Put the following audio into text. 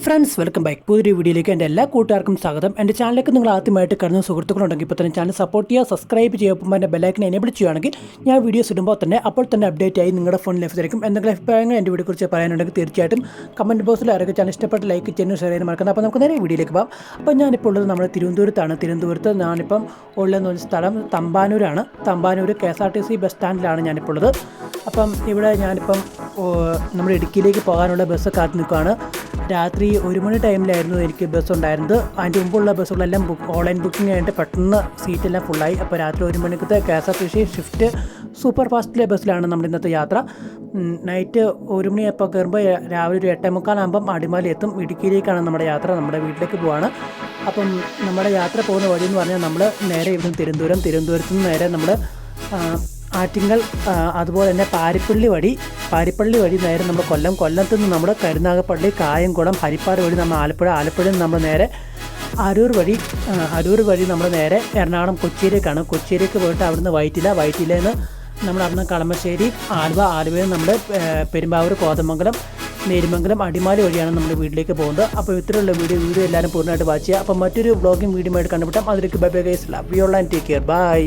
Friends, welcome back. പുതിയൊരു വീഡിയോയിലേക്ക് എൻ്റെ എല്ലാ കൂട്ടുകാർക്കും സ്വാഗതം. എൻ്റെ ചാനലിലേക്ക് നിങ്ങൾ ആദ്യമായിട്ട് കടന്ന സുഹൃത്തുക്കളുണ്ടെങ്കിൽ ഇപ്പോൾ തന്നെ ചാനൽ സപ്പോർട്ട് ചെയ്യുക, സബ്സ്ക്രൈബ് ചെയ്യുമ്പോൾ എൻ്റെ ബെല്ലൈക്കൻ എനേബിൾ ചെയ്യുകയാണെങ്കിൽ ഞാൻ വീഡിയോസ് ഇടുമ്പോൾ തന്നെ അപ്പോൾ തന്നെ അപ്ഡേറ്റ് ആയി നിങ്ങളുടെ ഫോണിൽ ലഭിച്ചിരിക്കും. എന്തെങ്കിലും അഭിപ്രായങ്ങൾ എൻ്റെ വീഡിയോയെക്കുറിച്ച് പറയാനുണ്ടെങ്കിൽ തീർച്ചയായിട്ടും കമൻറ്റ് ബോക്സിൽ ആരൊക്കെ ചാനൽ ഇഷ്ടപ്പെട്ട് ലൈക്ക് ചെയ്യുന്ന ഷെയർ ചെയ്യാൻ മറക്കുന്നത്. അപ്പോൾ നമുക്ക് നേരെ വീഡിയോയിലേക്ക് പോകാം. അപ്പോൾ ഞാനിപ്പോൾ ഉള്ളത് നമ്മുടെ തിരുവനന്തപുരത്താണ്. തിരുവനന്തപുരത്ത് ഞാനിപ്പം ഉള്ളതെന്ന് പറഞ്ഞ സ്ഥലം തമ്പാനൂരാണ്. തമ്പാനൂർ KSRTC ബസ് സ്റ്റാൻഡിലാണ് ഞാനിപ്പോൾ ഉള്ളത്. അപ്പം ഇവിടെ ഞാനിപ്പം നമ്മുടെ ഇടുക്കിയിലേക്ക് പോകാനുള്ള ബസ് കാത്തു നിൽക്കുകയാണ്. രാത്രി 1 മണി ടൈമിലായിരുന്നു എനിക്ക് ബസ് ഉണ്ടായിരുന്നത്. അതിൻ്റെ മുമ്പുള്ള ബസ്സുകളെല്ലാം ഓൺലൈൻ ബുക്കിംഗ് ആയിട്ട് പെട്ടെന്ന് സീറ്റെല്ലാം ഫുള്ളായി. അപ്പോൾ രാത്രി 1 മണിക്കത്തെ KSRTC ഷിഫ്റ്റ് സൂപ്പർ ഫാസ്റ്റിലെ ബസ്സിലാണ് നമ്മുടെ ഇന്നത്തെ യാത്ര. നൈറ്റ് 1 മണിയപ്പോൾ കയറുമ്പോൾ രാവിലെ ഒരു 8:45 അടിമാലി എത്തും. ഇടുക്കിയിലേക്കാണ് നമ്മുടെ യാത്ര. നമ്മുടെ വീട്ടിലേക്ക് പോവാണ്. അപ്പം നമ്മുടെ യാത്ര പോകുന്ന വഴി എന്ന് പറഞ്ഞാൽ നമ്മൾ നേരെ ഇവിടുന്ന് തിരുവനന്തപുരത്ത് നിന്ന് നേരെ നമ്മൾ ആറ്റിങ്ങൽ, അതുപോലെ തന്നെ പാരിപ്പള്ളി വഴി നേരെ നമ്മൾ കൊല്ലത്ത് നിന്ന് നമ്മൾ കരുനാഗപ്പള്ളി, കായംകുളം, ഹരിപ്പാട് വഴി നമ്മൾ ആലപ്പുഴയിൽ നിന്ന് നമ്മൾ നേരെ അരൂർ വഴി നമ്മൾ നേരെ എറണാകുളം കൊച്ചിയിലേക്ക് പോയിട്ട് അവിടുന്ന് വൈറ്റിലയിൽ നിന്ന് നമ്മൾ അവിടുന്ന് കളമശ്ശേരി, ആലുവയിൽ നമ്മൾ പെരുമ്പാവൂർ, കോതമംഗലം, നേരിമംഗലം, അടിമാലി വഴിയാണ് നമ്മൾ വീട്ടിലേക്ക് പോകുന്നത്. അപ്പോൾ ഇത്രയുള്ള വീഡിയോ എല്ലാവരും പൂർണ്ണമായിട്ട് വാച്ച് ചെയ്യുക. അപ്പോൾ മറ്റൊരു വ്ളോഗിങ് വീഡിയോ ആയിട്ട് കണ്ടുപിട്ടാം. അതിലേക്ക് bye guys, love you all and take care, by.